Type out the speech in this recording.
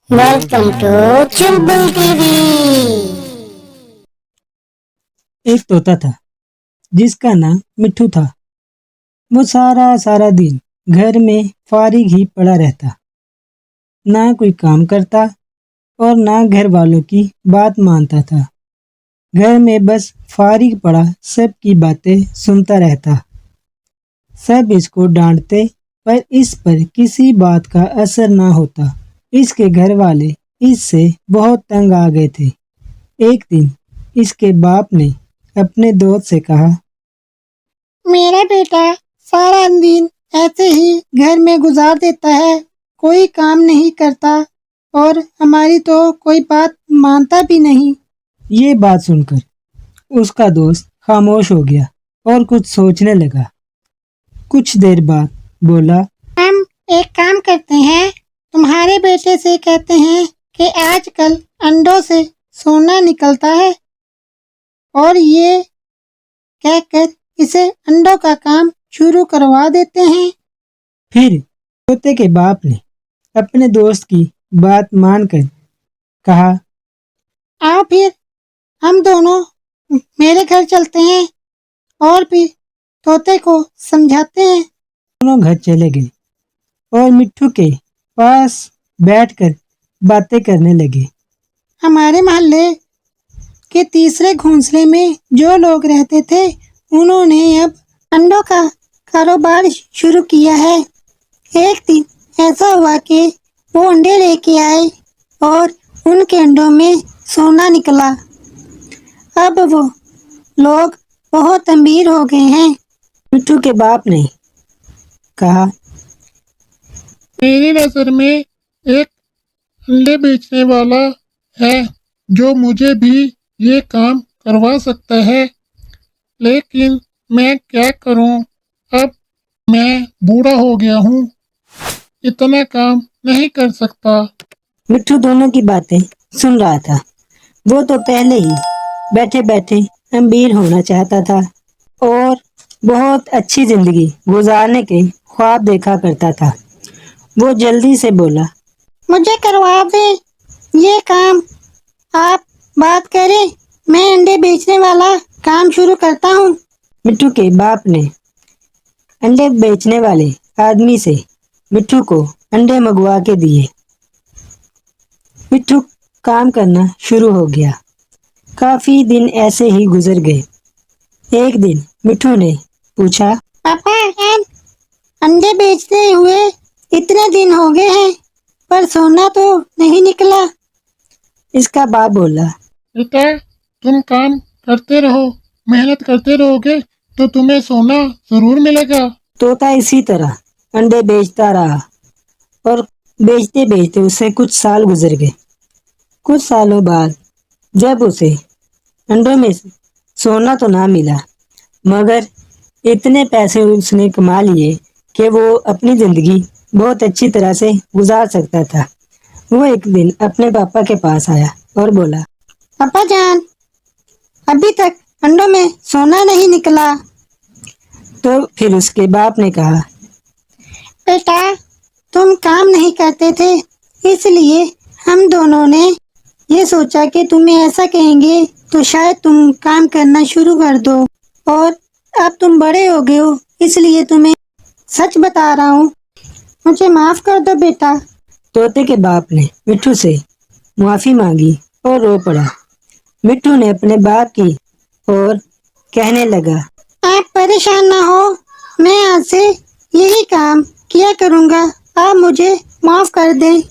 Welcome to Chulbul TV. एक तोता था जिसका नाम मिट्ठू था। वो सारा सारा दिन घर में फारिग ही पड़ा रहता, ना कोई काम करता और ना घर वालों की बात मानता था। घर में बस फारिग पड़ा सबकी बातें सुनता रहता। सब इसको डांटते पर इस पर किसी बात का असर ना होता। इसके घर वाले इससे बहुत तंग आ गए थे। एक दिन इसके बाप ने अपने दोस्त से कहा, मेरा बेटा सारा दिन ऐसे ही घर में गुजार देता है, कोई काम नहीं करता और हमारी तो कोई बात मानता भी नहीं। ये बात सुनकर उसका दोस्त खामोश हो गया और कुछ सोचने लगा। कुछ देर बाद बोला, हम एक काम करते हैं, तुम्हारे बेटे से कहते हैं कि आजकल अंडों से सोना निकलता है और ये कहकर इसे अंडों का काम शुरू करवा देते हैं। फिर तोते के बाप ने अपने दोस्त की बात मानकर कहा, आओ फिर हम दोनों मेरे घर चलते हैं और फिर तोते को समझाते हैं। दोनों घर चले गए और मिट्ठू के पास बैठकर बातें करने लगे। हमारे मोहल्ले के तीसरे घोंसले में जो लोग रहते थे उन्होंने अब अंडों का कारोबार शुरू किया है। एक दिन ऐसा हुआ कि वो अंडे लेके आए और उनके अंडों में सोना निकला। अब वो लोग बहुत अमीर हो गए हैं। मिट्ठू के बाप ने कहा, मेरी नज़र में एक अंडे बेचने वाला है जो मुझे भी ये काम करवा सकता है, लेकिन मैं क्या करूं, अब मैं बूढ़ा हो गया हूं, इतना काम नहीं कर सकता। मिट्ठू दोनों की बातें सुन रहा था। वो तो पहले ही बैठे बैठे अमीर होना चाहता था और बहुत अच्छी जिंदगी गुजारने के ख्वाब देखा करता था। वो जल्दी से बोला, मुझे करवा दे ये काम, आप बात करें, मैं अंडे बेचने वाला काम शुरू करता हूँ। मिट्ठू के बाप ने अंडे बेचने वाले आदमी से मिट्ठू को अंडे मंगवा के दिए। मिट्ठू काम करना शुरू हो गया। काफी दिन ऐसे ही गुजर गए। एक दिन मिट्ठू ने पूछा, पापा अंडे बेचते हुए इतने दिन हो गए हैं पर सोना तो नहीं निकला। इसका बाप बोला, बेटा तुम काम करते रहो, मेहनत करते रहोगे तो तुम्हें सोना जरूर मिलेगा। तोता इसी तरह अंडे बेचता रहा और बेचते बेचते उसे कुछ साल गुजर गए। कुछ सालों बाद जब उसे अंडों में सोना तो ना मिला, मगर इतने पैसे उसने कमा लिए कि वो अपनी जिंदगी बहुत अच्छी तरह से गुजार सकता था। वो एक दिन अपने पापा के पास आया और बोला, पापा जान, अभी तक अंडों में सोना नहीं निकला। तो फिर उसके बाप ने कहा, बेटा तुम काम नहीं करते थे, इसलिए हम दोनों ने ये सोचा कि तुम्हें ऐसा कहेंगे तो शायद तुम काम करना शुरू कर दो, और अब तुम बड़े हो गए हो इसलिए तुम्हें सच बता रहा हूँ, मुझे माफ कर दो बेटा। तोते के बाप ने मिट्ठू से माफी मांगी और रो पड़ा। मिट्ठू ने अपने बाप की और कहने लगा, आप परेशान ना हो, मैं आज से यही काम किया करूँगा, आप मुझे माफ कर दें।